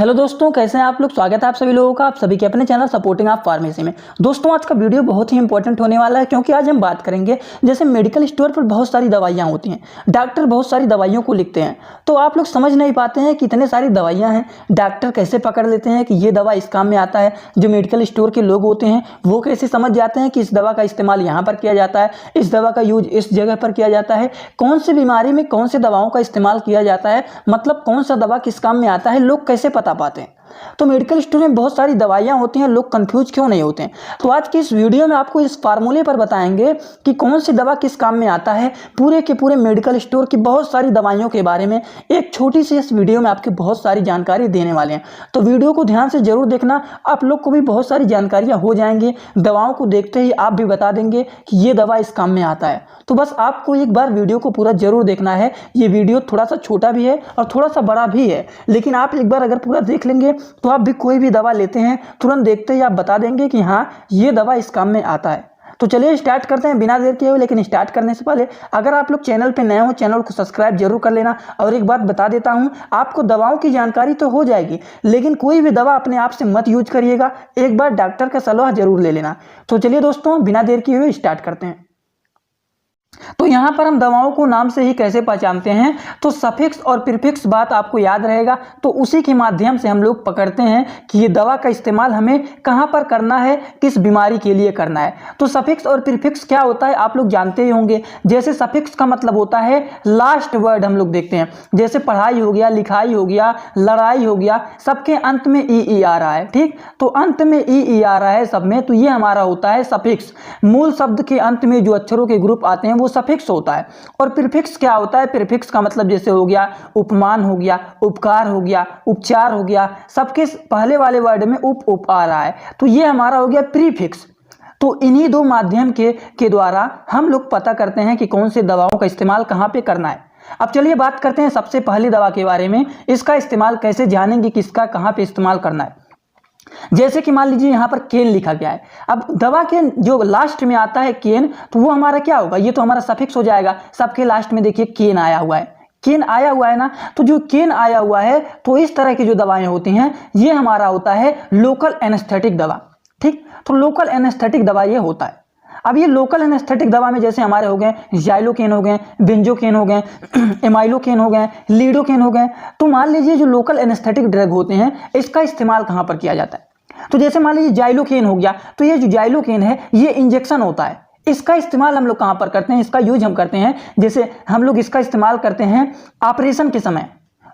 Hello दोस्तों, कैसे हैं आप लोग। स्वागत है आप सभी लोगों का आप सभी के अपने चैनल सपोर्टिंग ऑफ फार्मेसी में। दोस्तों, आज का वीडियो बहुत ही इंपॉर्टेंट होने वाला है क्योंकि आज हम बात करेंगे जैसे मेडिकल स्टोर पर बहुत सारी दवाइयां होती हैं, डॉक्टर बहुत सारी दवाइयों को लिखते हैं, तो आप लोग समझ नहीं पाते हैं कि इतने सारी दवाइयाँ हैं, डॉक्टर कैसे पकड़ लेते हैं कि ये दवा इस काम में आता है। जो मेडिकल स्टोर के लोग होते हैं वो कैसे समझ जाते हैं कि इस दवा का इस्तेमाल यहाँ पर किया जाता है, इस दवा का यूज इस जगह पर किया जाता है, कौन सी बीमारी में कौन से दवाओं का इस्तेमाल किया जाता है, मतलब कौन सा दवा किस काम में आता है, लोग कैसे पता पाते हैं। तो मेडिकल स्टोर में बहुत सारी दवाइयां होती हैं, लोग कंफ्यूज क्यों नहीं होते हैं। तो आज की इस वीडियो में आपको इस फार्मूले पर बताएंगे कि कौन सी दवा किस काम में आता है। पूरे के पूरे मेडिकल स्टोर की बहुत सारी दवाइयों के बारे में एक छोटी सी इस वीडियो में आपकी बहुत सारी जानकारी देने वाले हैं। तो वीडियो को ध्यान से जरूर देखना, आप लोग को भी बहुत सारी जानकारियां हो जाएंगी। दवाओं को देखते ही आप भी बता देंगे कि ये दवा इस काम में आता है। तो बस आपको एक बार वीडियो को पूरा जरूर देखना है। ये वीडियो थोड़ा सा छोटा भी है और थोड़ा सा बड़ा भी है, लेकिन आप एक बार अगर पूरा देख लेंगे तो आप भी कोई भी दवा लेते हैं तुरंत देखते ही आप बता देंगे कि हाँ, ये दवा इस काम में आता है। तो चलिए स्टार्ट करते हैं बिना देर किए हुए। लेकिन स्टार्ट करने से पहले अगर आप लोग चैनल पे नए हो, चैनल को सब्सक्राइब जरूर कर लेना। और एक बात बता देता हूं, आपको दवाओं की जानकारी तो हो जाएगी, लेकिन कोई भी दवा अपने आप से मत यूज करिएगा, एक बार डॉक्टर का सलाह जरूर ले लेना। तो चलिए दोस्तों, बिना देर किए हुए स्टार्ट करते हैं। तो यहाँ पर हम दवाओं को नाम से ही कैसे पहचानते हैं, तो सफिक्स और प्रीफिक्स बात आपको याद रहेगा, तो उसी के माध्यम से हम लोग पकड़ते हैं कि ये दवा का इस्तेमाल हमें कहाँ पर करना है, किस बीमारी के लिए करना है। तो सफिक्स और प्रीफिक्स क्या होता है आप लोग जानते ही होंगे। जैसे सफिक्स का मतलब होता है लास्ट वर्ड, हम लोग देखते हैं जैसे पढ़ाई हो गया, लिखाई हो गया, लड़ाई हो गया, सबके अंत में ई आ रहा है। ठीक, तो अंत में ई आ रहा है सब में, तो ये हमारा होता है सफिक्स। मूल शब्द के अंत में जो अक्षरों के ग्रुप आते हैं वो सफिक्स होता है। और प्रीफिक्स क्या होता है, प्रीफिक्स का मतलब जैसे हो गया उपमान हो गया, उपकार हो गया, उपचार हो गया, सबके पहले वाले वर्ड में उप आ रहा है, तो ये हमारा हो गया प्रीफिक्स। तो इन्हीं दो माध्यम के द्वारा हम लोग पता करते हैं कि कौन से दवाओं का इस्तेमाल कहाँ पे करना है। अब चलिए बात करते हैं सबसे पहली दवा के बारे में। इसका इस्तेमाल कैसे जानेंगे, किसका कहाँ पे इस्तेमाल करना है। जैसे कि मान लीजिए यहाँ पर केन लिखा गया है। अब दवा के जो लास्ट में आता है केन, तो वो हमारा क्या होगा, ये तो हमारा सफिक्स हो जाएगा। सबके लास्ट में देखिए केन आया हुआ है, केन आया हुआ है ना, तो जो केन आया हुआ है तो इस तरह की जो दवाएं होती हैं ये हमारा होता है लोकल एनेस्थेटिक दवा। ठीक, तो लोकल एनेस्थेटिक दवा ये होता है। अब ये लोकल एनेस्थेटिक दवा में जैसे हमारे हो गए जाइलोकेन हो गए, बेंजोकेन हो गए, एमाइलोकेन हो गए, लीडोकेन हो गए। तो मान लीजिए जो लोकल एनेस्थेटिक ड्रग होते हैं इसका इस्तेमाल कहाँ पर किया जाता है। तो जैसे मान लीजिए जाइलोकेन हो गया, तो ये जो जाइलोकेन है ये इंजेक्शन होता है। इसका इस्तेमाल हम लोग कहाँ पर करते हैं, इसका यूज हम करते हैं, जैसे हम लोग इसका इस्तेमाल करते हैं ऑपरेशन के समय,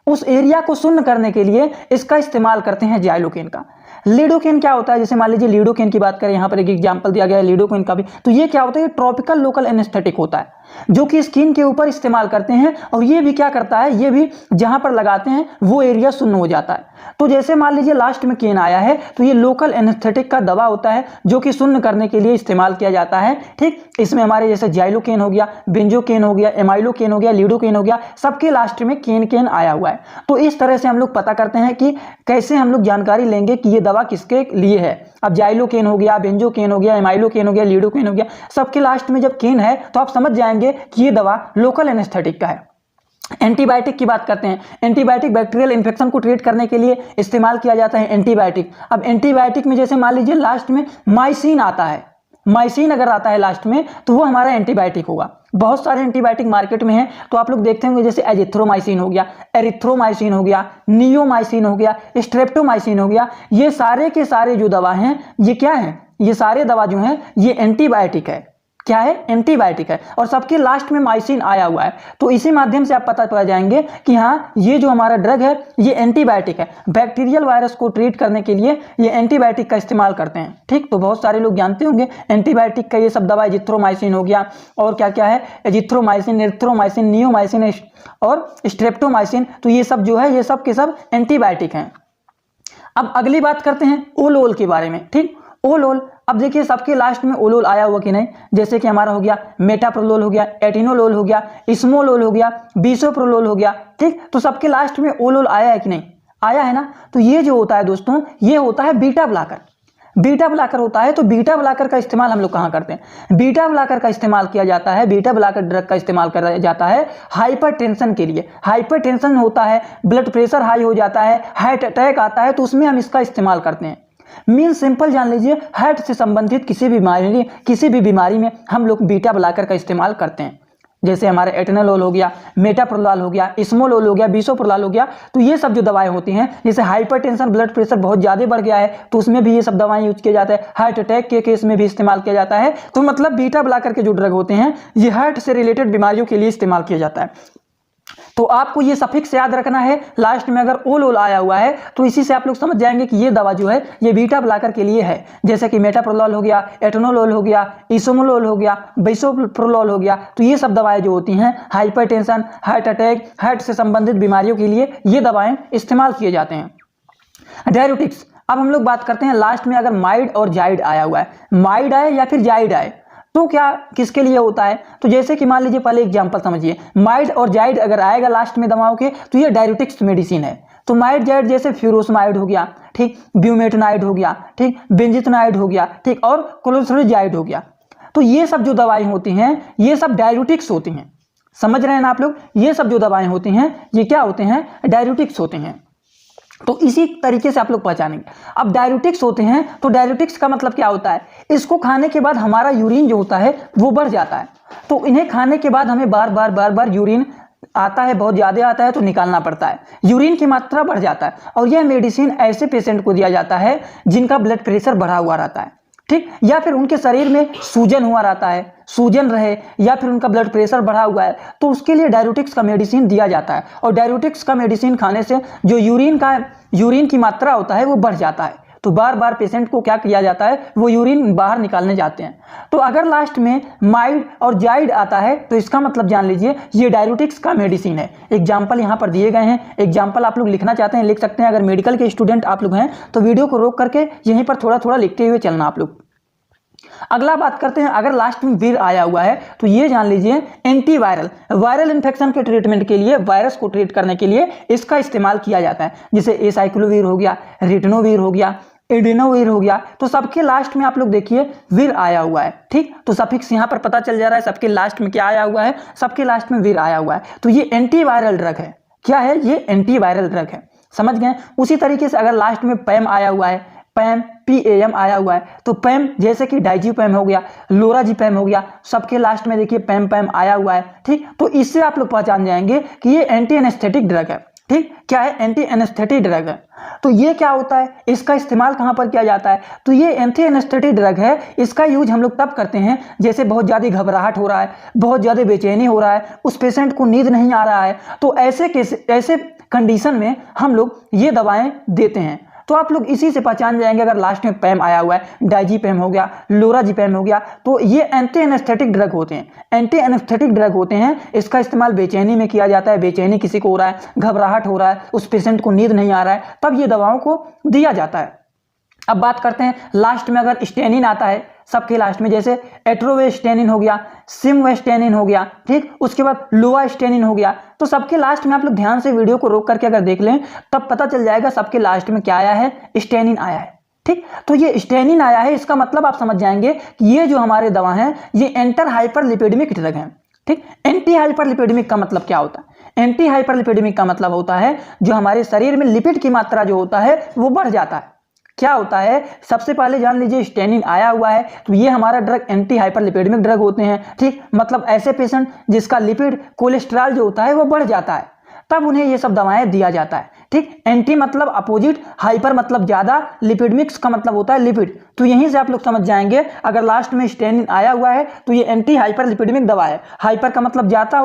उस एरिया को शून्य करने के लिए इसका इस्तेमाल करते हैं जाइलोकेन का। लीडोकेन क्या होता है, जैसे मान लीजिए लीडोकेन की बात करें, यहाँ पर एक एग्जांपल दिया गया है लीडोकेन का भी, तो ये क्या होता है, ये ट्रॉपिकल लोकल एनेस्थेटिक होता है जो कि स्किन के ऊपर इस्तेमाल करते हैं। और ये भी क्या करता है, ये भी जहां पर लगाते हैं वो एरिया शून्य हो जाता है। तो जैसे मान लीजिए लास्ट में केन आया है, तो ये लोकल एनेस्थेटिक का दवा होता है जो कि शून्य करने के लिए इस्तेमाल किया जाता है। ठीक, इसमें हमारे जैसे जाइलोकेन हो गया, बेंजोकेन हो गया, एमाइलोकेन हो गया, लीडोकेन हो गया, सबके लास्ट में केन आया हुआ है। तो इस तरह से हम लोग पता करते हैं कि कैसे हम लोग जानकारी लेंगे कि ये दवा किसके लिए है। अब जाइलोकेन हो गया, बेंजोकेन हो गया, एमाइलोकेन हो गया, लीडोकेन हो गया, सबके लास्ट में जब केन है तो आप समझ जाएंगे कि ये दवा लोकल एनेस्थेटिक का है। एंटीबायोटिक की बात करते हैं। एंटीबायोटिक बैक्टीरियल इंफेक्शन को ट्रीट करने के लिए इस्तेमाल किया जाता है एंटीबायोटिक। अब एंटीबायोटिक में जैसे मान लीजिए लास्ट में माइसिन आता है, माइसिन अगर आता है लास्ट में तो वो हमारा एंटीबायोटिक होगा। बहुत सारे एंटीबायोटिक मार्केट में हैं, तो आप लोग देखते होंगे जैसे एजिथ्रोमाइसिन हो गया, एरिथ्रोमाइसिन हो गया, नियोमाइसिन हो गया, स्ट्रेप्टोमाइसिन हो गया। ये सारे के सारे जो दवा हैं ये क्या है, ये सारे दवा जो हैं ये एंटीबायोटिक है। क्या है, एंटीबायोटिक है, और सबके लास्ट में माइसिन आया हुआ है। तो इसी माध्यम से आप पता पा जाएंगे कि हाँ, ये जो हमारा ड्रग है ये एंटीबायोटिक है। बैक्टीरियल वायरस को ट्रीट करने के लिए ये एंटीबायोटिक का इस्तेमाल करते हैं। ठीक, तो बहुत सारे लोग जानते होंगे एंटीबायोटिक का ये सब दवा, एजिथ्रोमाइसिन हो गया, और क्या क्या है, एजिथ्रोमाइसिन, एरिथ्रोमाइसिन, नियोमाइसिन और स्ट्रेप्टोमाइसिन। तो ये सब जो है ये सब के सब एंटीबायोटिक हैं। अब अगली बात करते हैं ओलोल के बारे में। ठीक, ओलोल, अब देखिए सबके लास्ट में ओलोल आया हुआ कि नहीं। जैसे कि हमारा हो गया मेटाप्रोलोल हो गया, एटिनोलोल हो गया, इस्मोलोल हो गया, बिसोप्रोलोल हो गया। ठीक, तो सबके लास्ट में ओलोल आया है कि नहीं, आया है ना। तो ये जो होता है दोस्तों ये होता है बीटा ब्लॉकर। बीटा ब्लॉकर होता है, तो बीटा ब्लॉकर का इस्तेमाल हम लोग कहाँ करते हैं? बीटा ब्लॉकर का इस्तेमाल किया जाता है, बीटा ब्लॉकर ड्रग का इस्तेमाल किया जाता है हाइपरटेंशन के लिए। हाइपरटेंशन होता है, ब्लड प्रेशर हाई हो जाता है, हार्ट अटैक आता है, तो उसमें हम इसका इस्तेमाल करते हैं। मीन सिंपल जान लीजिए, हार्ट से संबंधित किसी भी बीमारी में हम लोग बीटा ब्लॉकर का इस्तेमाल करते हैं। जैसे हमारे एटेनोलोल हो गया, मेटाप्रोलाल हो गया, इस्मोलोल हो गया, बिसोप्रोलाल हो गया, तो ये सब जो दवाएं होती हैं, जैसे हाइपरटेंशन ब्लड प्रेशर बहुत ज़्यादा बढ़ गया है तो उसमें भी ये सब दवाएं यूज किया जाता है। हार्ट अटैक के केस में भी इस्तेमाल किया जाता है। तो मतलब बीटा ब्लॉकर के जो ड्रग होते हैं ये हार्ट से रिलेटेड बीमारियों के लिए इस्तेमाल किया जाता है। तो आपको ये सफिक्स याद रखना है, लास्ट में अगर ओल आया हुआ है तो इसी से आप लोग समझ जाएंगे कि ये दवा जो है ये बीटा ब्लॉकर के लिए है। जैसे कि मेटाप्रोलाल हो गया, एटेनोलोल हो गया, इसोमोलोल हो गया, बिसोप्रोलाल हो गया, तो ये सब दवाएं जो होती हैं हाइपरटेंशन, हार्ट अटैक, हार्ट से संबंधित बीमारियों के लिए ये दवाएं इस्तेमाल किए जाते हैं। डायरेटिक्स, अब हम लोग बात करते हैं लास्ट में अगर माइड और जाइड आया हुआ है, माइड आए या फिर जाइड आए तो क्या किसके लिए होता है? तो जैसे कि मान लीजिए, पहले एग्जांपल समझिए, माइड और जाइड अगर आएगा लास्ट में दवाओं के तो ये डायरेटिक्स मेडिसिन है। तो माइड जाइड जैसे फ्यूरोसमाइड हो गया, ठीक, ब्यूमेटनाइड हो गया, ठीक, बेंजिथनाइड हो गया, ठीक, और क्लोथ्रिजाइड हो गया। तो ये सब जो दवाएं होती हैं ये सब डायरेटिक्स होती हैं। समझ रहे हैं ना आप लोग? ये सब जो दवाएं होती हैं ये क्या होते हैं? डायरेटिक्स होते हैं। तो इसी तरीके से आप लोग पहचानेंगे। अब डायरेटिक्स होते हैं तो डायरेटिक्स का मतलब क्या होता है? इसको खाने के बाद हमारा यूरिन जो होता है वो बढ़ जाता है। तो इन्हें खाने के बाद हमें बार बार यूरिन आता है, बहुत ज़्यादा आता है तो निकालना पड़ता है, यूरिन की मात्रा बढ़ जाता है। और यह मेडिसिन ऐसे पेशेंट को दिया जाता है जिनका ब्लड प्रेशर बढ़ा हुआ रहता है, ठीक, या फिर उनके शरीर में सूजन हुआ रहता है, सूजन रहे, या फिर उनका ब्लड प्रेशर बढ़ा हुआ है, तो उसके लिए डायरेटिक्स का मेडिसिन दिया जाता है। और डायरेटिक्स का मेडिसिन खाने से जो यूरिन की मात्रा होता है वो बढ़ जाता है। तो बार बार पेशेंट को क्या किया जाता है? वो यूरिन बाहर निकालने जाते हैं। तो अगर लास्ट में माइड और जाइड आता है तो इसका मतलब जान लीजिए ये डायरेटिक्स का मेडिसिन है। एग्जाम्पल यहाँ पर दिए गए हैं, एग्जाम्पल आप लोग लिखना चाहते हैं लिख सकते हैं। अगर मेडिकल के स्टूडेंट आप लोग हैं तो वीडियो को रोक करके यहीं पर थोड़ा थोड़ा लिखते हुए चलना आप लोग। अगला बात करते हैं, अगर लास्ट में वीर आया हुआ है तो ये जान लीजिए एंटीवायरल, वायरल इन्फेक्शन के ट्रीटमेंट के लिए, वायरस को ट्रीट करने के लिए इसका इस्तेमाल किया जाता है। जैसे एसाइक्लोवीर हो गया, रिटनोवीर हो गया, एडेनोवीर हो गया, तो सबके लास्ट में आप लोग देखिए वीर आया हुआ है, ठीक। तो सफिक्स यहाँ पर पता चल जा रहा है सबके लास्ट में क्या आया हुआ है, सबके लास्ट में वीर आया हुआ है। तो ये एंटीवायरल ड्रग है। क्या है? ये एंटीवायरल ड्रग है। समझ गए? उसी तरीके से अगर लास्ट में पैम आया हुआ है, पैम PAM आया हुआ है, तो पैम जैसे कि डाइजीपैम हो गया, लोराजीपैम हो गया, सबके लास्ट में देखिए पैम आया हुआ है, ठीक। तो इससे आप लोग पहचान जाएंगे कि ये एंटी एनेस्थेटिक ड्रग है, ठीक। क्या है? एंटी एनेस्थेटिक ड्रग है। तो ये क्या होता है? इसका इस्तेमाल कहाँ पर किया जाता है? तो ये एंटी एनेस्थेटिक ड्रग है। इसका यूज हम लोग तब करते हैं जैसे बहुत ज़्यादा घबराहट हो रहा है, बहुत ज़्यादा बेचैनी हो रहा है, उस पेशेंट को नींद नहीं आ रहा है, तो ऐसे कंडीशन में हम लोग ये दवाएं देते हैं। तो आप लोग इसी से पहचान जाएंगे, अगर लास्ट में पैम आया हुआ है, डाइजीपैम हो गया, लोराजीपैम हो गया, तो ये एंटी एनेस्थेटिक ड्रग होते हैं। एंटी एनेस्थेटिक ड्रग होते हैं, इसका इस्तेमाल बेचैनी में किया जाता है। बेचैनी किसी को हो रहा है, घबराहट हो रहा है, उस पेशेंट को नींद नहीं आ रहा है, तब ये दवाओं को दिया जाता है। अब बात करते हैं लास्ट में अगर स्टेनिन आता है सबके लास्ट में, जैसे एट्रोवेस्टेनिन हो गया, सिमवेस्टेनिन हो गया, ठीक, उसके बाद लोवास्टेनिन हो गया, तो सबके लास्ट में आप लोग ध्यान से वीडियो को रोक करके अगर देख लें तब पता चल जाएगा सबके लास्ट में क्या आया है, स्टेनिन आया है, ठीक। तो ये स्टेनिन आया है, इसका मतलब आप समझ जाएंगे कि ये जो हमारे दवा हैं ये एंटर हाइपरलिपिडेमिक ड्रग हैं, ठीक। एंटी हाइपरलिपिडेमिक का मतलब क्या होता है? एंटी हाइपरलिपिडेमिक का मतलब होता है जो हमारे शरीर में लिपिड की मात्रा जो होता है वो बढ़ जाता है। क्या होता है? सबसे पहले जान लीजिए स्टेनिन आया हुआ है तो ये हमारा ड्रग एंटी हाइपरलिपिडेमिक ड्रग होते हैं, ठीक। मतलब ऐसे पेशेंट जिसका लिपिड कोलेस्ट्रॉल जो होता है वो बढ़ जाता है, तब उन्हें ये सब दवाएं दिया जाता है, ठीक। एंटी मतलब अपोजिट, हाइपर मतलब ज्यादा, लिपिडमिक्स का मतलब होता है लिपिड। तो यहीं से आप लोग समझ जाएंगे अगर लास्ट में स्टेनिन आया हुआ है तो ये एंटी हाइपरलिपिडेमिक दवा है। हाइपर का मतलब ज्यादा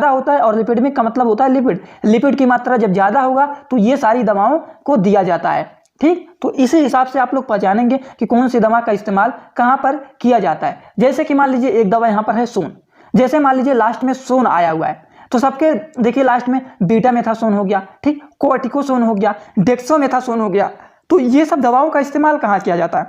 होता है और लिपिडमिक का मतलब होता है लिपिड। लिपिड की मात्रा जब ज्यादा होगा तो ये सारी दवाओं को दिया जाता है, ठीक। तो इसी हिसाब से आप लोग पहचानेंगे कि कौन सी दवा का इस्तेमाल कहाँ पर किया जाता है। जैसे कि मान लीजिए एक दवा यहाँ पर है सोन, जैसे मान लीजिए लास्ट में सोन आया हुआ है तो सबके देखिए लास्ट में बीटा मेथासोन हो गया, ठीक, कोर्टिकोसोन हो गया, डेक्सोमेथासोन हो गया, तो ये सब दवाओं का इस्तेमाल कहाँ किया जाता है?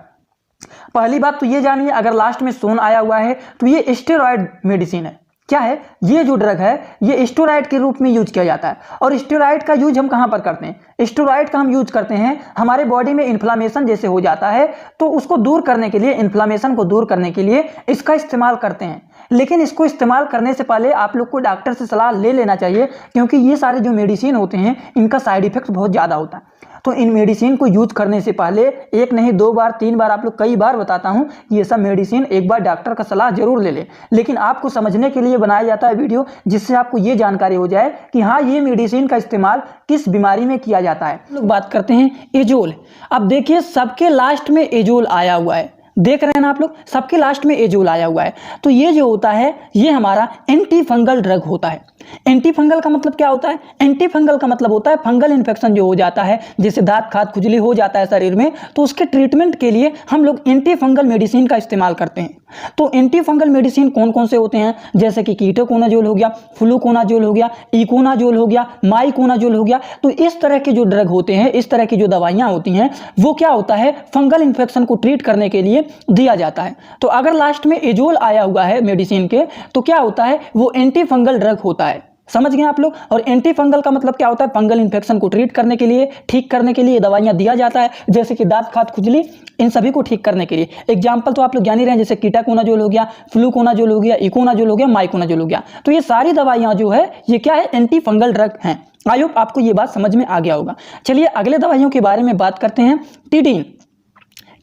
पहली बात तो ये जानिए, अगर लास्ट में सोन आया हुआ है तो ये स्टेरॉयड मेडिसिन है। क्या है, ये जो ड्रग है ये स्टेरॉइड के रूप में यूज किया जाता है। और स्टेरॉइड का यूज हम कहाँ पर करते हैं, स्टेरॉइड का हम यूज करते हैं हमारे बॉडी में इन्फ्लामेशन जैसे हो जाता है तो उसको दूर करने के लिए, इन्फ्लामेशन को दूर करने के लिए इसका इस्तेमाल करते हैं। लेकिन इसको इस्तेमाल करने से पहले आप लोग को डॉक्टर से सलाह ले लेना चाहिए, क्योंकि ये सारे जो मेडिसिन होते हैं इनका साइड इफेक्ट बहुत ज़्यादा होता है। तो इन मेडिसिन को यूज करने से पहले एक नहीं 2 बार 3 बार, आप लोग कई बार बताता हूँ, ये सब मेडिसिन एक बार डॉक्टर का सलाह जरूर ले लें। लेकिन आपको समझने के लिए बनाया जाता है वीडियो, जिससे आपको ये जानकारी हो जाए कि हाँ ये मेडिसिन का इस्तेमाल किस बीमारी में किया जाता है। लोग बात करते हैं एजोल। अब देखिए सबके लास्ट में एजोल आया हुआ है, देख रहे हैं ना आप लोग, सबके लास्ट में एजोल आया हुआ है। तो ये जो होता है ये हमारा एंटी फंगल ड्रग होता है। एंटी फंगल का मतलब क्या होता है, एंटी फंगल का मतलब होता है फंगल इन्फेक्शन जो हो जाता है, जैसे दांत खाद खुजली हो जाता है शरीर में, तो उसके ट्रीटमेंट के लिए हम लोग एंटी फंगल मेडिसिन का इस्तेमाल करते हैं। तो एंटी फंगल मेडिसिन कौन कौन से होते हैं, जैसे कि कीटोकोनाजोल हो गया, फ्लूकोनाजोल हो गया, इकोनाजोल हो गया, माइकोनाजोल हो गया। तो इस तरह के जो ड्रग होते हैं, इस तरह की जो दवाइयाँ होती हैं, वो क्या होता है फंगल इन्फेक्शन को ट्रीट करने के लिए दिया जाता है। तो अगर लास्ट में एजोल आया हुआ है मेडिसिन के, तो क्या होता है वो एंटी फंगल ड्रग होता है। समझ गए आप लोग। और एंटी फंगल का मतलब क्या होता है, फंगल इन्फेक्शन को ट्रीट करने के लिए, ठीक करने के लिए दवाइयां दिया जाता है, जैसे कि दांत खाद खुजली, इन सभी को ठीक करने के लिए। एग्जाम्पल तो आप लोग जान ही रहे हैं, जैसे कीटाकोनाजोल हो गया, फ्लूकोनाजोल हो गया, इकोनाजोल हो गया, माइकोनाजोल हो गया। तो ये सारी दवाइयां जो है ये क्या है, एंटी फंगल ड्रग हैं। आई होप आपको ये बात समझ में आ गया होगा। चलिए अगले दवाइयों के बारे में बात करते हैं। टिडीन।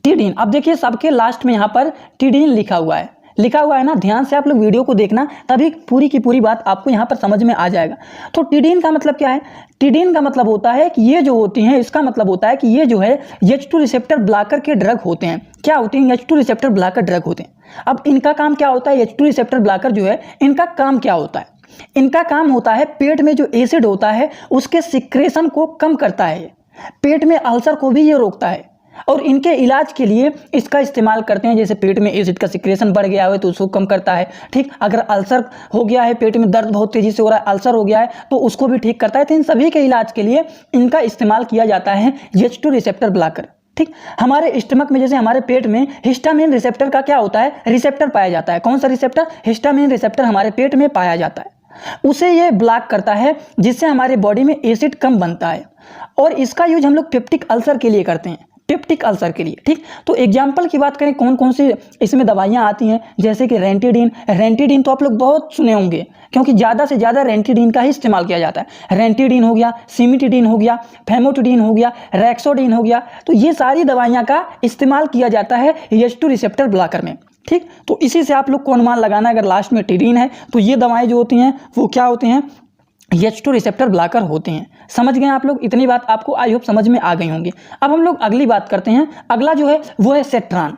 टिडीन, अब देखिए सबके लास्ट में यहाँ पर टिडीन लिखा हुआ है ना, ध्यान से आप लोग वीडियो को देखना, तभी पूरी की पूरी बात आपको यहाँ पर समझ में आ जाएगा। तो टिडीन का मतलब क्या है, टिडीन का मतलब होता है कि ये जो होती हैं, इसका मतलब होता है कि ये जो है H2 रिसेप्टर ब्लॉकर के ड्रग होते हैं। क्या होते हैं, H2 रिसेप्टर ब्लॉकर ड्रग होते हैं। अब इनका काम क्या होता है, H2 रिसेप्टर ब्लॉकर जो है इनका काम क्या होता है, इनका काम होता है पेट में जो एसिड होता है उसके सिक्रेशन को कम करता है, पेट में अल्सर को भी ये रोकता है। और इनके इलाज के लिए इसका इस्तेमाल करते हैं, जैसे पेट में एसिड का सिक्रेशन बढ़ गया है तो उसको कम करता है, ठीक। अगर अल्सर हो गया है, पेट में दर्द बहुत तेजी से हो रहा है, अल्सर हो गया है तो उसको भी ठीक करता है। तो इन सभी के इलाज के लिए इनका इस्तेमाल किया जाता है H2 रिसेप्टर ब्लॉकर, ठीक। हमारे स्टमक में, जैसे हमारे पेट में हिस्टामिन रिसेप्टर का क्या होता है, रिसेप्टर पाया जाता है। कौन सा रिसेप्टर, हिस्टामिन रिसेप्टर हमारे पेट में पाया जाता है, उसे ये ब्लॉक करता है, जिससे हमारे बॉडी में एसिड कम बनता है। और इसका यूज हम लोग पेप्टिक अल्सर के लिए करते हैं, पेप्टिक अल्सर के लिए, ठीक। तो एग्जाम्पल की बात करें कौन कौन सी इसमें दवाइयाँ आती हैं, जैसे कि रेंटिडीन। रेंटिडीन तो आप लोग बहुत सुने होंगे, क्योंकि ज़्यादा से ज़्यादा रेंटिडीन का ही इस्तेमाल किया जाता है। रेंटिडीन हो गया, सिमिटिडीन हो गया, फेमोटिडीन हो गया, रैक्सोडीन हो गया। तो ये सारी दवाइयाँ का इस्तेमाल किया जाता है H2 रिसेप्टर ब्लॉकर में, ठीक। तो इसी से आप लोग को अनुमान लगाना, अगर लास्ट में टिडीन है तो ये दवाएँ जो होती हैं वो क्या होते हैं, H2 रिसेप्टर ब्लॉकर होते हैं। समझ गए आप लोग, इतनी बात आपको आई होप समझ में आ गई होंगी। अब हम लोग अगली बात करते हैं। अगला जो है वो है सेट्रान।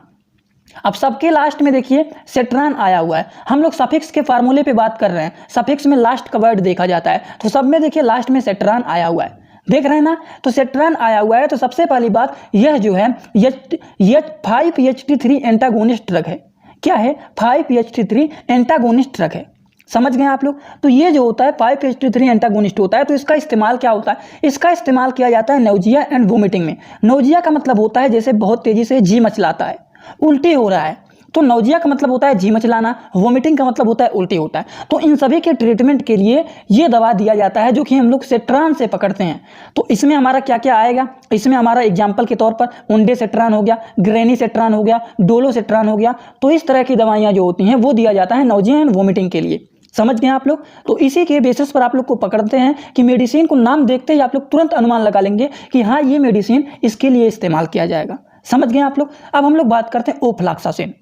अब सबके लास्ट में देखिए सेट्रान आया हुआ है। हम लोग सफिक्स के फार्मूले पे बात कर रहे हैं, सफिक्स में लास्ट का वर्ड देखा जाता है, तो सब में देखिए लास्ट में सेट्रान आया हुआ है, देख रहे हैं ना। तो सेट्रान आया हुआ है, तो सबसे पहली बात यह जो है 5-HT3 एंटागोनिस्ट ड्रग है। क्या है, 5-HT3 एंटागोनिस्ट ड्रग है। समझ गए आप लोग। तो ये जो होता है 5-HT3 एंटागोनिस्ट होता है, तो इसका इस्तेमाल क्या होता है, इसका इस्तेमाल किया जाता है नौजिया एंड वोमिटिंग में। नौजिया का मतलब होता है जैसे बहुत तेजी से जी मचलाता है, उल्टी हो रहा है, तो नौजिया का मतलब होता है जी मचलाना, वोमिटिंग का मतलब होता है उल्टी होता है। तो इन सभी के ट्रीटमेंट के लिए ये दवा दिया जाता है, जो कि हम लोग सेट्रान से पकड़ते हैं। तो इसमें हमारा क्या क्या आएगा, इसमें हमारा एग्जाम्पल के तौर पर उंडे सेट्रान हो गया, ग्रेनी सेट्रान हो गया, डोलो सेट्रान हो गया। तो इस तरह की दवाइयाँ जो होती हैं वो दिया जाता है नौजिया एंड वोमिटिंग के लिए। समझ गए आप लोग। तो इसी के बेसिस पर आप लोग को पकड़ते हैं कि मेडिसिन को नाम देखते ही आप लोग तुरंत अनुमान लगा लेंगे कि हाँ ये मेडिसिन इसके लिए इस्तेमाल किया जाएगा। समझ गए आप लोग। अब हम लोग बात करते हैं ओफ्लॉक्सासिन।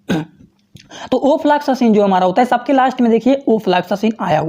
तो ओफ्लॉक्सासिन जो हमारा होता है, सबके लास्ट में देखिए ओफ्लॉक्सासिन आया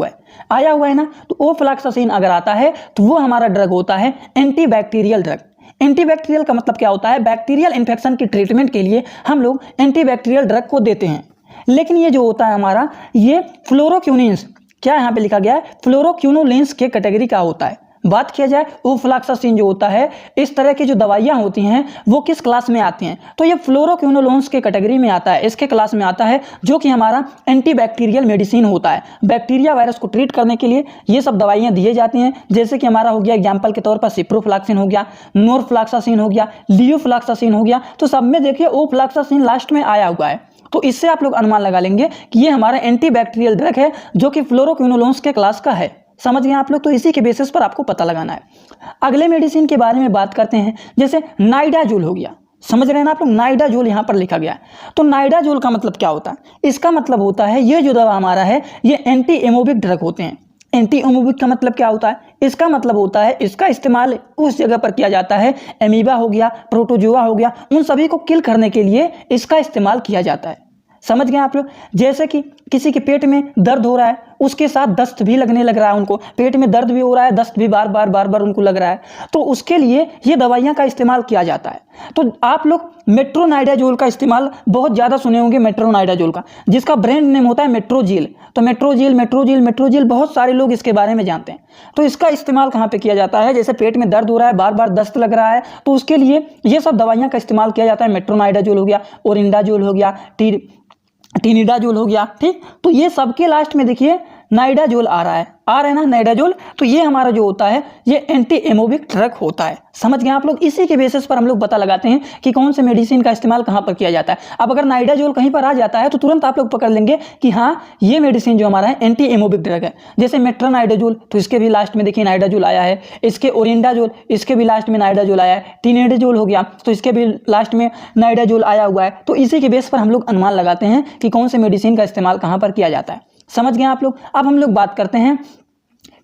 हुआ है ना। तो ओफ्लॉक्सासिन अगर आता है तो वो हमारा ड्रग होता है एंटीबैक्टीरियल ड्रग। एंटीबैक्टीरियल का मतलब क्या होता है, बैक्टीरियल इन्फेक्शन की ट्रीटमेंट के लिए हम लोग एंटीबैक्टीरियल ड्रग को देते हैं। लेकिन ये जो होता है हमारा, ये फ्लोरोक्यूनिन्स, क्या यहाँ पे लिखा गया है, फ्लोरोक्यूनोलिन्स के कैटेगरी का होता है। बात किया जाए ओफ्लॉक्सासिन जो होता है, इस तरह की जो दवाइयाँ होती हैं वो किस क्लास में आती हैं, तो ये फ्लोरोक्यूनोलिन्स के कैटेगरी में आता है, इसके क्लास में आता है, जो कि हमारा एंटीबैक्टीरियल मेडिसिन होता है। बैक्टीरिया वायरस को ट्रीट करने के लिए ये सब दवाइयाँ दी जाती हैं, जैसे कि हमारा हो गया एग्जाम्पल के तौर पर सिप्रोफ्लॉक्सिन हो गया, नोरफ्लॉक्सासिन हो गया, लियोफ्लॉक्सासिन हो गया। तो सब में देखिए ओफ्लॉक्सासिन लास्ट में आया हुआ है। तो इससे आप लोग अनुमान लगा लेंगे कि ये हमारा एंटीबैक्टीरियल ड्रग है जो कि फ्लोरोक्विनोलोन्स के क्लास का है। समझ गए आप लोग? तो इसी के बेसिस पर आपको पता लगाना है। अगले मेडिसिन के बारे में बात करते हैं, जैसे नाइडाजोल हो गया। समझ रहे हैं ना आप लोग? नाइडाजोल यहाँ पर लिखा गया है। तो नाइडाजोल का मतलब क्या होता है? इसका मतलब होता है ये जो दवा हमारा है ये एंटी एमोबिक ड्रग होते हैं। एंटी एमोबिक का मतलब क्या होता है? इसका मतलब होता है इसका इस्तेमाल उस जगह पर किया जाता है, एमीबा हो गया, प्रोटोजोआ हो गया, उन सभी को किल करने के लिए इसका इस्तेमाल किया जाता है। समझ गए आप लोग? जैसे कि किसी के पेट में दर्द हो रहा है, उसके साथ दस्त भी लगने लग रहा है, उनको पेट में दर्द भी हो रहा है, दस्त भी बार बार उनको लग रहा है, तो उसके लिए ये दवाइयाँ का इस्तेमाल किया जाता है। तो आप लोग मेट्रोनाइडाजोल का इस्तेमाल बहुत ज़्यादा सुने होंगे, मेट्रोनाइडाजोल का, जिसका ब्रांड नेम होता है मेट्रोजील। तो मेट्रोजील बहुत सारे लोग इसके बारे में जानते हैं। तो इसका इस्तेमाल कहाँ पे किया जाता है? जैसे पेट में दर्द हो रहा है, बार बार दस्त लग रहा है, तो उसके लिए ये सब दवाइयाँ का इस्तेमाल किया जाता है। मेट्रोनाइडाजोल हो गया, ओरिंडाजोल हो गया, टिनिडाजोल हो गया। ठीक, तो ये सबके लास्ट में देखिए नाइडाजोल आ रहा है ना, नाइडाजोल। तो ये हमारा जो होता है ये एंटी एमोबिक ड्रग होता है। समझ गए आप लोग? इसी के बेसिस पर हम लोग पता लगाते हैं कि कौन से मेडिसिन का इस्तेमाल कहाँ पर किया जाता है। अब अगर नाइडाजोल कहीं पर आ जाता है तो तुरंत आप लोग पकड़ लेंगे कि हाँ ये मेडिसिन जो हमारा है एंटी एमोबिक ड्रग है। जैसे मेट्रोनाइडाजोल, तो इसके भी लास्ट में देखिए नाइडाजोल आया है। इसके ओरिंडाजोल, इसके भी लास्ट में नाइडाजोल आया है। टिनिडाजोल हो गया, तो इसके भी लास्ट में नाइडाजोल आया हुआ है। तो इसी के बेस पर हम लोग अनुमान लगाते हैं कि कौन से मेडिसिन का इस्तेमाल कहाँ पर किया जाता है। समझ गए आप लोग? अब हम लोग बात करते हैं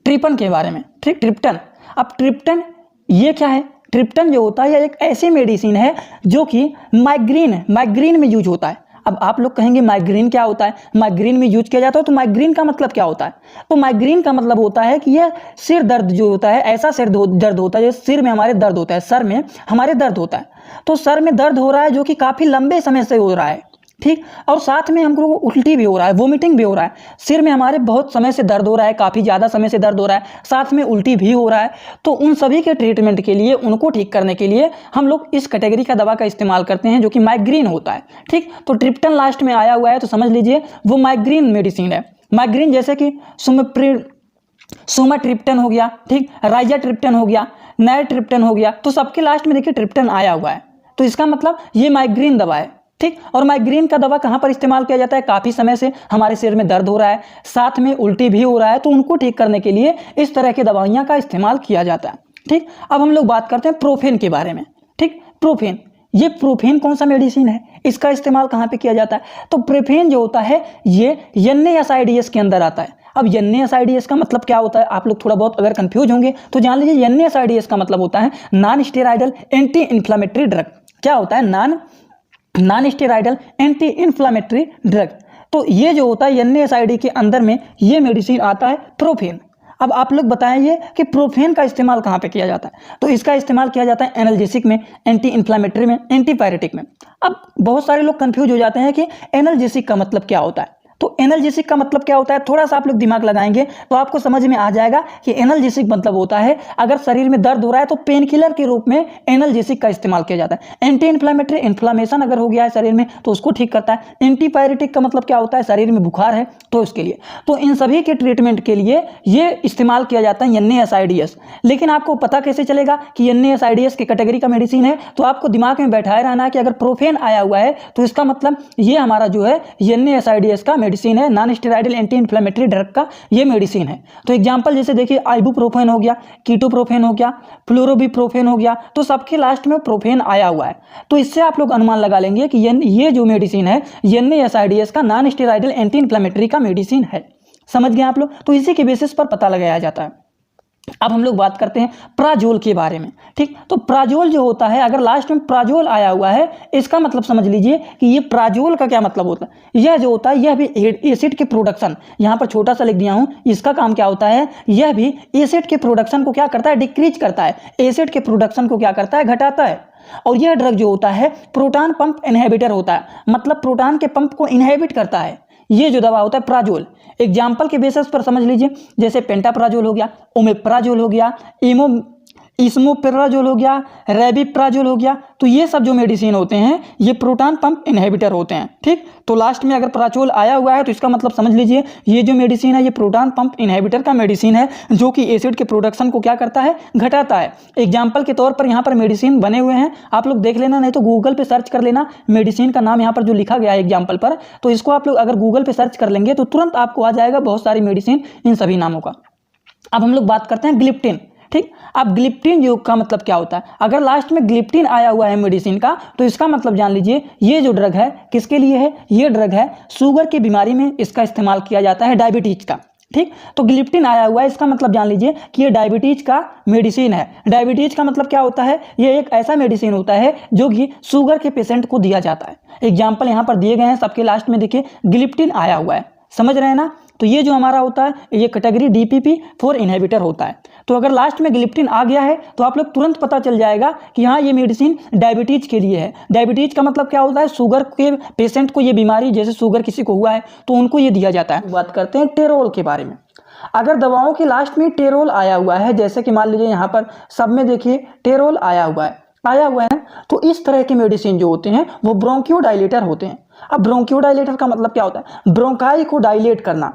ट्रिपन के बारे में। ठीक, ट्रिप्टन। अब ट्रिप्टन ये क्या है? ट्रिप्टन जो होता है ये एक ऐसी मेडिसिन है जो कि माइग्रेन में यूज होता है। अब आप लोग कहेंगे माइग्रेन क्या होता है? माइग्रेन में यूज किया जाता है, तो माइग्रेन का मतलब क्या होता है? तो माइग्रेन का मतलब होता है कि यह सिर दर्द जो होता है, ऐसा सिर दर्द होता है, सिर में हमारे दर्द होता है, सर में हमारे दर्द होता है। तो सर में दर्द हो रहा है जो कि काफ़ी लंबे समय से हो रहा है। ठीक, और साथ में हमको उल्टी भी हो रहा है, वोमिटिंग भी हो रहा है, सिर में हमारे बहुत समय से दर्द हो रहा है, काफ़ी ज़्यादा समय से दर्द हो रहा है, साथ में उल्टी भी हो रहा है। तो उन सभी के ट्रीटमेंट के लिए, उनको ठीक करने के लिए हम लोग इस कैटेगरी का दवा का इस्तेमाल करते हैं जो कि माइग्रेन होता है। ठीक, तो ट्रिप्टन लास्ट में आया हुआ है, तो समझ लीजिए वो माइग्रेन मेडिसिन है। माइग्रेन जैसे कि सुमाट्रिप्टन हो गया, ठीक, राइजाट्रिप्टन हो गया, नाइट्रिप्टन हो गया, तो सबके लास्ट में देखिए ट्रिप्टन आया हुआ है। तो इसका मतलब ये माइग्रेन दवा है। ठीक, और माइग्रेन का दवा कहाँ पर इस्तेमाल किया जाता है? काफ़ी समय से हमारे सिर में दर्द हो रहा है, साथ में उल्टी भी हो रहा है, तो उनको ठीक करने के लिए इस तरह की दवाइयाँ का इस्तेमाल किया जाता है। ठीक, अब हम लोग बात करते हैं प्रोफेन के बारे में। ठीक, प्रोफेन, ये प्रोफेन कौन सा मेडिसिन है? इसका इस्तेमाल कहाँ पे किया जाता है? तो प्रोफेन जो होता है ये NSAIDs के अंदर आता है। अब NSAIDs का मतलब क्या होता है? आप लोग थोड़ा बहुत अगर कंफ्यूज होंगे तो जान लीजिए NSAIDs का मतलब होता है non steroidal anti inflammatory drug. क्या होता है? Non steroidal anti inflammatory drug. तो ये जो होता है NSAID के अंदर में ये मेडिसिन आता है प्रोफेन। अब आप लोग बताइए कि प्रोफेन का इस्तेमाल कहाँ पे किया जाता है? तो इसका इस्तेमाल किया जाता है एनाल्जेसिक में, एंटी इन्फ्लामेटरी में, एंटीपायरेटिक में। अब बहुत सारे लोग कंफ्यूज हो जाते हैं कि एनाल्जेसिक का मतलब क्या होता है। तो एनाल्जेसिक का मतलब क्या होता है? थोड़ा सा आप लोग दिमाग लगाएंगे तो आपको समझ में आ जाएगा कि एनाल्जेसिक मतलब होता है अगर शरीर में दर्द हो रहा है तो पेन किलर के रूप में एनाल्जेसिक का इस्तेमाल किया जाता है। एंटी इन्फ्लामेटरी, इन्फ्लामेशन अगर हो गया है शरीर में तो उसको ठीक करता है। एंटीपायरेटिक का मतलब क्या होता है? शरीर में बुखार है तो उसके लिए। तो इन सभी के ट्रीटमेंट के लिए ये इस्तेमाल किया जाता है NSAIDs। लेकिन आपको पता कैसे चलेगा कि NSAIDs की कैटेगरी का मेडिसिन है? तो आपको दिमाग में बैठाए रहना कि अगर प्रोफेन आया हुआ है तो इसका मतलब ये हमारा जो है NSAIDs का मेडिसिन है, non steroidal anti inflammatory drug का ये मेडिसिन है। तो एग्जांपल जैसे देखिए आइबुप्रोफेन हो गया, कीटोप्रोफेन हो गया, फ्लोरोबिप्रोफेन हो गया, तो सबके लास्ट में प्रोफेन आया हुआ है। तो इससे आप लोग अनुमान लगा लेंगे कि ये जो मेडिसिन है NSAIDs का नॉन स्टेरॉइडल एंटी इन्फ्लेमेटरी का मेडिसिन है। समझ गए आप लोग? तो इसी के बेसिस पर पता लगाया जाता है। अब हम लोग बात करते हैं प्राजोल के बारे में। ठीक, तो प्राजोल जो होता है, अगर लास्ट में प्राजोल आया हुआ है, इसका मतलब समझ लीजिए कि ये प्राजोल का क्या मतलब होता है। यह जो होता है यह भी एसिड के प्रोडक्शन, यहाँ पर छोटा सा लिख दिया हूँ, इसका काम क्या होता है? यह भी एसिड के प्रोडक्शन को क्या करता है? डिक्रीज करता है। एसिड के प्रोडक्शन को क्या करता है? घटाता है। और यह ड्रग जो होता है प्रोटॉन पंप इनहिबिटर होता है, मतलब प्रोटॉन के पंप को इनहिबिट करता है। ये जो दवा होता है प्राजोल, एग्जाम्पल के बेसिस पर समझ लीजिए, जैसे पेंटाप्राजोल हो गया, ओमेप्राजोल हो गया, इसमोपेराजोल हो गया, रेबिप्राजोल हो गया। तो ये सब जो मेडिसिन होते हैं ये प्रोटॉन पंप इनहिबिटर होते हैं। ठीक, तो लास्ट में अगर प्राजोल आया हुआ है तो इसका मतलब समझ लीजिए ये जो मेडिसिन है ये प्रोटॉन पंप इनहिबिटर का मेडिसिन है, जो कि एसिड के प्रोडक्शन को क्या करता है, घटाता है। एग्जाम्पल के तौर पर यहाँ पर मेडिसिन बने हुए हैं, आप लोग देख लेना, नहीं तो गूगल पे सर्च कर लेना मेडिसिन का नाम यहाँ पर जो लिखा गया है एग्जाम्पल पर, तो इसको आप लोग अगर गूगल पे सर्च कर लेंगे तो तुरंत आपको आ जाएगा बहुत सारी मेडिसिन इन सभी नामों का। अब हम लोग बात करते हैं ग्लिप्टिन। ठीक, अब ग्लिप्टिन जो का मतलब क्या होता है, अगर लास्ट में ग्लिप्टिन आया हुआ है मेडिसिन का तो इसका मतलब जान लीजिए ये जो ड्रग है किसके लिए है, ये ड्रग है शुगर की बीमारी में इसका इस्तेमाल किया जाता है, डायबिटीज का। ठीक, तो ग्लिप्टिन आया हुआ है इसका मतलब जान लीजिए कि ये डायबिटीज का मेडिसिन है। डायबिटीज का मतलब क्या होता है, ये एक ऐसा मेडिसिन होता है जो कि शुगर के पेशेंट को दिया जाता है। एग्जाम्पल यहाँ पर दिए गए हैं, सबके लास्ट में देखिए ग्लिप्टिन आया हुआ है, समझ रहे हैं ना। तो ये जो हमारा होता है ये कैटेगरी DPP-4 इनहिबिटर होता है। तो अगर लास्ट में ग्लिप्टिन आ गया है तो आप लोग तुरंत पता चल जाएगा कि हाँ ये मेडिसिन डायबिटीज के लिए है। डायबिटीज का मतलब क्या होता है, शुगर के पेशेंट को ये बीमारी, जैसे शुगर किसी को हुआ है तो उनको ये दिया जाता है। बात करते हैं टेरोल के बारे में। अगर दवाओं के लास्ट में टेरोल आया हुआ है, जैसे कि मान लीजिए यहाँ पर सब में देखिए टेरोल आया हुआ है, तो इस तरह के मेडिसिन जो होते हैं वो ब्रोंकियोडाइलेटर होते हैं। अब ब्रोंकियोडाइलेटर का मतलब क्या होता है, ब्रोंकाई को डायलेट करना।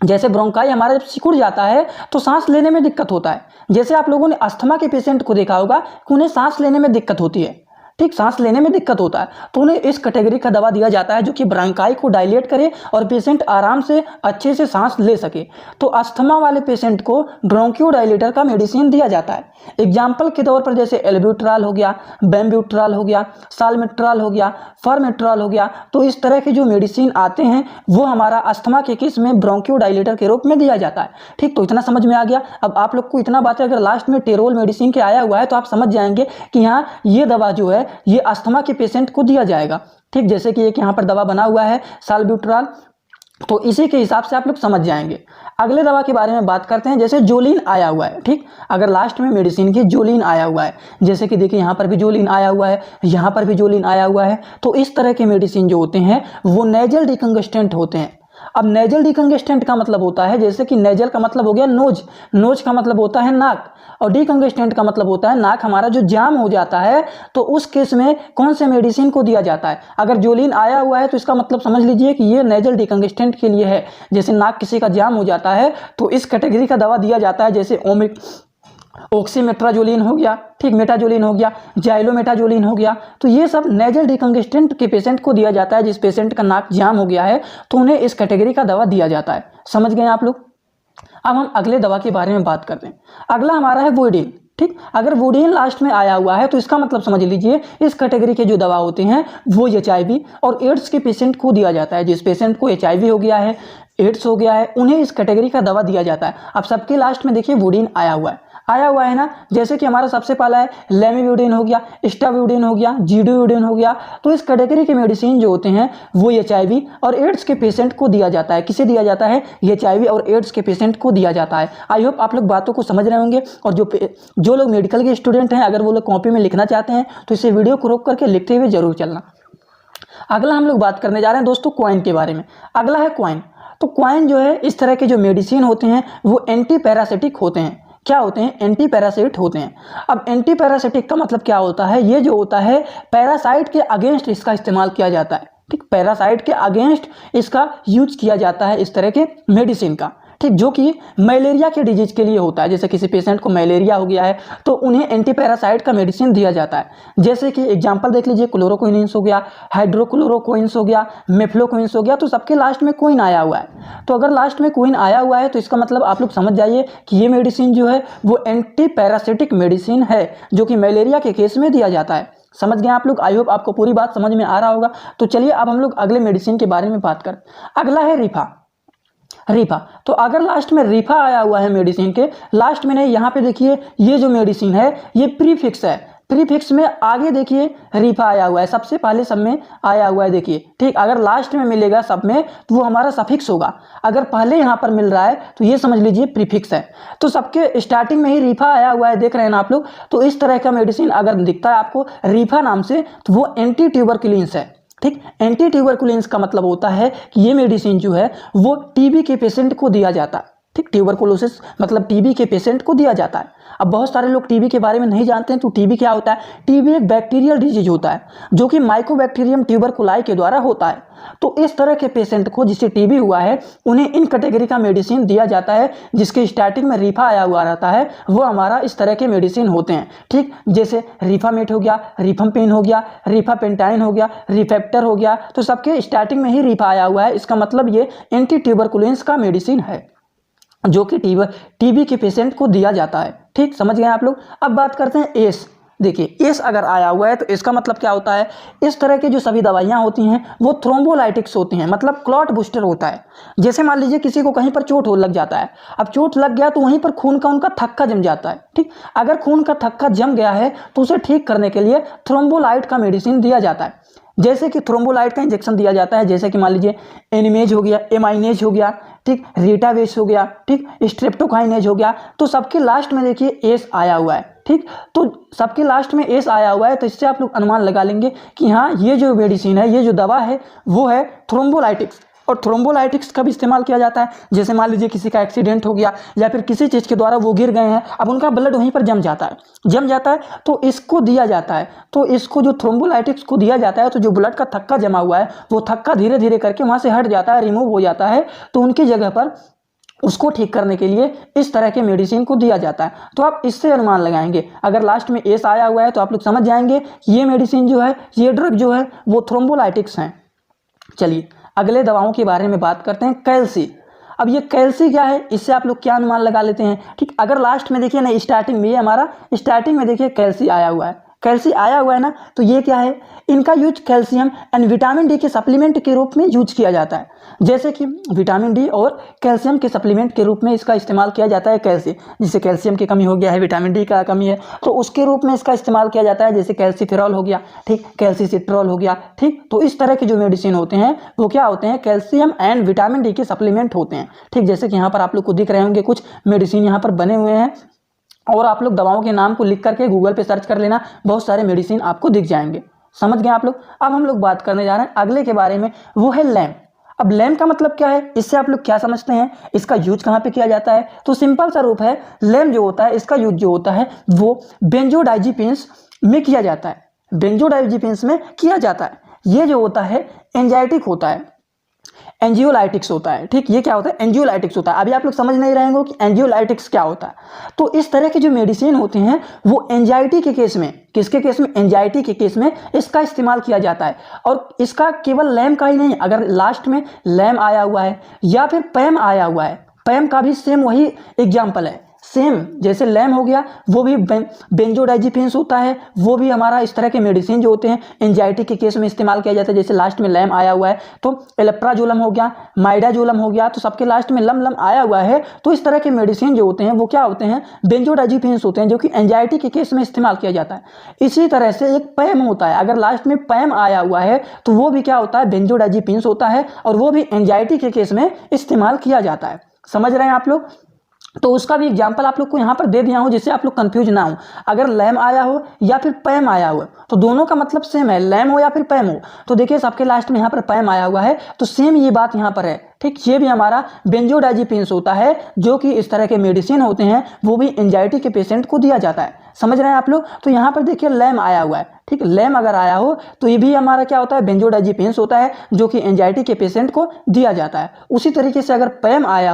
जैसे ब्रोंकाई हमारा जब सिकुड़ जाता है तो सांस लेने में दिक्कत होता है। जैसे आप लोगों ने अस्थमा के पेशेंट को देखा होगा कि उन्हें सांस लेने में दिक्कत होती है। ठीक, सांस लेने में दिक्कत होता है तो उन्हें इस कैटेगरी का दवा दिया जाता है जो कि ब्रोंकाई को डायलेट करे और पेशेंट आराम से अच्छे से सांस ले सके। तो अस्थमा वाले पेशेंट को ब्रोंकियोडाइलेटर का मेडिसिन दिया जाता है। एग्जाम्पल के तौर पर जैसे एल्ब्यूट्रॉल हो गया, बेम्ब्यूट्रॉल हो गया, साल्मेट्रॉल हो गया, फॉर्मेट्रॉल हो गया। तो इस तरह के जो मेडिसिन आते हैं वो हमारा अस्थमा के केस में ब्रोंकियोडाइलेटर के रूप में दिया जाता है। ठीक, तो इतना समझ में आ गया। अब आप लोग को इतना बात है, अगर लास्ट में टेरोल मेडिसिन के आया हुआ है तो आप समझ जाएंगे कि यहाँ ये दवा जो है ये अस्थमा के पेशेंट को दिया जाएगा। ठीक, जैसे कि एक यहाँ पर दवा बना हुआ है साल्ब्यूट्रॉल, तो इसी के हिसाब से आप लोग समझ जाएंगे। अगले दवा के बारे में बात करते हैं, जैसे जोलिन आया हुआ है। ठीक, अगर लास्ट में मेडिसिन की जोलिन आया हुआ है, जैसे कि देखिए यहाँ पर भी जोलिन आया हुआ है, यहाँ पर भी जोलिन आया हुआ है, तो इस तरह के मेडिसिन जो होते हैं वो नेजल डिकंजेस्टेंट होते हैं। अब नेजल डिकंजेस्टेंट का मतलब होता है, जैसे कि नेजल का मतलब हो गया नोज, नोज का मतलब होता है नाक, और डिकंजेस्टेंट का मतलब होता है नाक हमारा जो जाम हो जाता है, तो उस केस में कौन से मेडिसिन को दिया जाता है। अगर जोलिन आया हुआ है तो इसका मतलब समझ लीजिए कि ये नेजल डिकंजेस्टेंट के लिए है। जैसे नाक किसी का जाम हो जाता है तो इस कैटेगरी का दवा दिया जाता है, जैसे ऑक्सीमेट्राजोलिन हो गया, ठीक, मेटाजोलिन हो गया, जाइलोमेटाजोलिन हो गया। तो ये सब नेजल डिकंजेस्टेंट के पेशेंट को दिया जाता है। जिस पेशेंट का नाक जाम हो गया है तो उन्हें इस कैटेगरी का दवा दिया जाता है। समझ गए आप लोग। अब हम अगले दवा के बारे में बात करते हैं। अगला हमारा है वोडिन। ठीक, अगर वोडिन लास्ट में आया हुआ है तो इसका मतलब समझ लीजिए इस कैटेगरी के जो दवा होते हैं वो HIV और एड्स के पेशेंट को दिया जाता है। जिस पेशेंट को HIV हो गया है, एड्स हो गया है, उन्हें इस कैटेगरी का दवा दिया जाता है। अब सबके लास्ट में देखिए वोडिन आया हुआ है ना। जैसे कि हमारा सबसे पहला है लेमिव्यूडिन हो गया, स्टाव्यूडिन हो गया, जीडोव्यूडिन हो गया। तो इस कैटेगरी के मेडिसिन जो होते हैं वो HIV और एड्स के पेशेंट को दिया जाता है। किसे दिया जाता है, HIV और एड्स के पेशेंट को दिया जाता है। आई होप आप लोग बातों को समझ रहे होंगे। और जो लोग मेडिकल के स्टूडेंट हैं, अगर वो लोग कॉपी में लिखना चाहते हैं तो इसे वीडियो को रोक करके लिखते हुए जरूर चलना। अगला हम लोग बात करने जा रहे हैं दोस्तों क्वाइन के बारे में। अगला है क्वाइन। तो क्वाइन जो है, इस तरह के जो मेडिसिन होते हैं वो एंटी पैरासिटिक होते हैं। क्या होते हैं, एंटी पैरासाइट होते हैं। अब एंटी पैरासिटिक का मतलब क्या होता है, ये जो होता है पैरासाइट के अगेंस्ट इसका इस्तेमाल किया जाता है। ठीक, पैरासाइट के अगेंस्ट इसका यूज किया जाता है इस तरह के मेडिसिन का। ठीक, जो कि मलेरिया के डिजीज के लिए होता है। जैसे किसी पेशेंट को मलेरिया हो गया है तो उन्हें एंटी पैरासाइट का मेडिसिन दिया जाता है। जैसे कि एग्जांपल देख लीजिए, क्लोरोक्विनिन्स हो गया, हाइड्रोक्लोरोक्विन्स हो गया, मेफ्लोक्विन्स हो गया। तो सबके लास्ट में क्विन आया हुआ है। तो अगर लास्ट में क्विन आया हुआ है तो इसका मतलब आप लोग समझ जाइए कि ये मेडिसिन जो है वो एंटी पैरासिटिक मेडिसिन है, जो कि मलेरिया के केस में दिया जाता है। समझ गए आप लोग। आई होप आपको पूरी बात समझ में आ रहा होगा। तो चलिए अब हम लोग अगले मेडिसिन के बारे में बात करें। अगला है रीफा। तो अगर लास्ट में रीफा आया हुआ है मेडिसिन के लास्ट में, नहीं, यहाँ पे देखिए ये जो मेडिसिन है ये प्रीफिक्स है। प्रीफिक्स में आगे देखिए रीफा आया हुआ है, सबसे पहले सब में आया हुआ है। देखिए ठीक, अगर लास्ट में मिलेगा सब में तो वो हमारा सफिक्स होगा। अगर पहले यहाँ पर मिल रहा है तो ये समझ लीजिए प्रीफिक्स है। तो सबके स्टार्टिंग में ही रीफा आया हुआ है, देख रहे हैं ना आप लोग। तो इस तरह का मेडिसिन अगर दिखता है आपको रीफा नाम से तो वो एंटी ट्यूबरकुलिन्स है। ठीक, एंटी ट्यूबरकुलिन्स का मतलब होता है कि ये मेडिसिन जो है वो टीबी के पेशेंट को दिया जाता है। ठीक, ट्यूबरकुलोसिस मतलब टीबी के पेशेंट को दिया जाता है। अब बहुत सारे लोग टीबी के बारे में नहीं जानते हैं, तो टीबी क्या होता है? टीबी एक बैक्टीरियल डिजीज होता है जो कि माइकोबैक्टीरियम ट्यूबरकुलाई के द्वारा होता है। तो इस तरह के पेशेंट को जिसे टीबी हुआ है उन्हें इन कैटेगरी का मेडिसिन दिया जाता है, जिसके स्टार्टिंग में रीफा आया हुआ रहता है, वो हमारा इस तरह के मेडिसिन होते हैं। ठीक, जैसे रीफामेट हो गया, रिफाम्पिन हो गया, रीफापेंटाइन हो गया, रिफेप्टर हो गया, तो सबके स्टार्टिंग में ही रीफा आया हुआ है। इसका मतलब ये एंटी ट्यूबरकुलेंस का मेडिसिन है जो कि टीबी के पेशेंट को दिया जाता है। ठीक, समझ गए आप लोग। अब बात करते हैं एस। देखिए, एस अगर आया हुआ है तो इसका मतलब क्या होता है? इस तरह की जो सभी दवाइयाँ होती हैं वो थ्रोम्बोलाइटिक्स होती हैं, मतलब क्लॉट बूस्टर होता है। जैसे मान लीजिए किसी को कहीं पर चोट हो लग जाता है, अब चोट लग गया तो वहीं पर खून का उनका थक्का जम जाता है। ठीक, अगर खून का थक्का जम गया है तो उसे ठीक करने के लिए थ्रोम्बोलाइट का मेडिसिन दिया जाता है। जैसे कि थ्रोम्बोलाइट का इंजेक्शन दिया जाता है, जैसे कि मान लीजिए एनिमेज हो गया, एमाइनेज हो गया, ठीक, रीटावेस हो गया, ठीक, स्ट्रेप्टोकाइनेज हो गया। तो सबके लास्ट में देखिए एस आया हुआ है। ठीक, तो सबके लास्ट में एस आया हुआ है, तो इससे आप लोग अनुमान लगा लेंगे कि हाँ, ये जो मेडिसिन है, ये जो दवा है वो है थ्रोम्बोलाइटिक्स। और थ्रोम्बोलाइटिक्स कब इस्तेमाल किया जाता है? जैसे मान लीजिए किसी का एक्सीडेंट हो गया या फिर किसी चीज़ के द्वारा वो गिर गए हैं, अब उनका ब्लड वहीं पर जम जाता है तो इसको दिया जाता है। तो इसको जो थ्रोम्बोलाइटिक्स को दिया जाता है, तो जो ब्लड का थक्का जमा हुआ है वो थक्का धीरे धीरे करके वहाँ से हट जाता है, रिमूव हो जाता है। तो उनकी जगह पर उसको ठीक करने के लिए इस तरह के मेडिसिन को दिया जाता है। तो आप इससे अनुमान लगाएंगे, अगर लास्ट में एस आया हुआ है तो आप लोग समझ जाएंगे ये मेडिसिन जो है, ये ड्रग जो है वो थ्रोम्बोलाइटिक्स हैं। चलिए अगले दवाओं के बारे में बात करते हैं, कैल्सी। अब ये कैल्सी क्या है, इससे आप लोग क्या अनुमान लगा लेते हैं? ठीक, अगर लास्ट में देखिए ना, स्टार्टिंग में, ये हमारा स्टार्टिंग में देखिए कैल्सी आया हुआ है, कैल्सी आया हुआ है ना, तो ये क्या है? इनका use calcium and vitamin D के सप्लीमेंट के रूप में यूज किया जाता है। जैसे कि विटामिन डी और कैल्शियम के सप्लीमेंट के रूप में इसका इस्तेमाल किया जाता है। कैसे? जिससे कैल्शियम की कमी हो गया है, विटामिन डी का कमी है, तो उसके रूप में इसका इस्तेमाल किया जाता है। जैसे कैल्सीफेरॉल हो गया, ठीक, कैल्सीसिट्रॉल हो गया। ठीक, तो इस तरह के जो मेडिसिन होते हैं वो क्या होते हैं? कैल्शियम एंड विटामिन डी के सप्लीमेंट होते हैं। ठीक, जैसे कि यहाँ पर आप लोग को दिख रहे होंगे कुछ मेडिसिन यहाँ पर बने हुए हैं, और आप लोग दवाओं के नाम को लिख करके गूगल पे सर्च कर लेना, बहुत सारे मेडिसिन आपको दिख जाएंगे। समझ गए आप लोग। अब हम लोग बात करने जा रहे हैं अगले के बारे में, वो है लैम। अब लैम का मतलब क्या है, इससे आप लोग क्या समझते हैं, इसका यूज कहाँ पे किया जाता है? तो सिंपल सा रूप है, लैम जो होता है इसका यूज जो होता है वो बेंजोडाइजिपिन्स में किया जाता है। बेंजोडाइजिपिन्स में किया जाता है। ये जो होता है एंजाइटिक होता है, एंजियोलाइटिक्स होता है। ठीक, ये क्या होता है? एंजियोलाइटिक्स होता है। अभी आप लोग समझ नहीं रहे होंगे कि एंजियोलाइटिक्स क्या होता है। तो इस तरह के जो मेडिसिन होते हैं वो एंजाइटी के केस में, किसके केस में? एंजाइटी के केस में इसका इस्तेमाल किया जाता है। और इसका केवल लैम का ही नहीं, अगर लास्ट में लैम आया हुआ है या फिर पैम आया हुआ है, पैम का भी सेम वही एग्जाम्पल है। सेम जैसे लैम हो गया, वो भी बेंजोडाइजिपिन्स होता है, वो भी हमारा इस तरह के मेडिसिन जो होते हैं एंजाइटी के केस में इस्तेमाल किया जाता है। जैसे लास्ट में लैम आया हुआ है तो एलेप्राजोलम हो गया, माइडाजोलम हो गया, तो सबके लास्ट में लम आया हुआ है। तो इस तरह के मेडिसिन जो होते हैं वो क्या होते हैं? बेंजोडाइजिपिन्स होते हैं, जो कि एंजाइटी के केस में इस्तेमाल किया जाता है। इसी तरह से एक पैम होता है, अगर लास्ट में पैम आया हुआ है तो वो भी क्या होता है? बेंजोडाइजिपिन्स होता है, और वो भी एंजाइटी के केस में इस्तेमाल किया जाता है। समझ रहे हैं आप लोग। तो उसका भी एग्जाम्पल आप लोग को यहाँ पर दे दिया हूँ, जिससे आप लोग कंफ्यूज ना हो। अगर लैम आया हो या फिर पैम आया हो तो दोनों का मतलब सेम है, लैम हो या फिर पैम हो। तो देखिए सबके लास्ट में यहाँ पर पैम आया हुआ है, तो सेम ये बात यहाँ पर है। ठीक, ये भी हमारा बेंजोडाइजिपिन्स होता है, जो कि इस तरह के मेडिसिन होते हैं, वो भी एंजाइटी के पेशेंट को दिया जाता है। समझ रहे हैं आप लोग। तो यहाँ पर देखिए लैम आया हुआ है। ठीक, लैम अगर आया हो तो ये भी हमारा क्या होता है? बेंजोडाइजिपिन्स होता है, जो कि एंजाइटी के पेशेंट को दिया जाता है। उसी तरीके से अगर पैम आया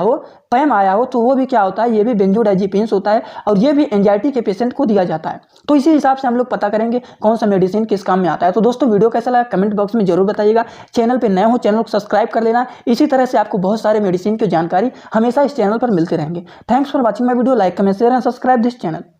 हो तो वो भी क्या होता है? ये भी बेंजोडाइजिपिन्स होता है, और ये भी एंजाइटी के पेशेंट को दिया जाता है। तो इसी हिसाब से हम लोग पता करेंगे कौन सा मेडिसिन किस काम में आता है। तो दोस्तों वीडियो कैसा लगा कमेंट बॉक्स में जरूर बताइएगा। चैनल पे नए हो चैनल को सब्सक्राइब कर लेना। इसी तरह से आपको बहुत सारे मेडिसिन की जानकारी हमेशा इस चैनल पर मिलते रहेंगे। Thanks for watching my video. Like comment share and subscribe this channel.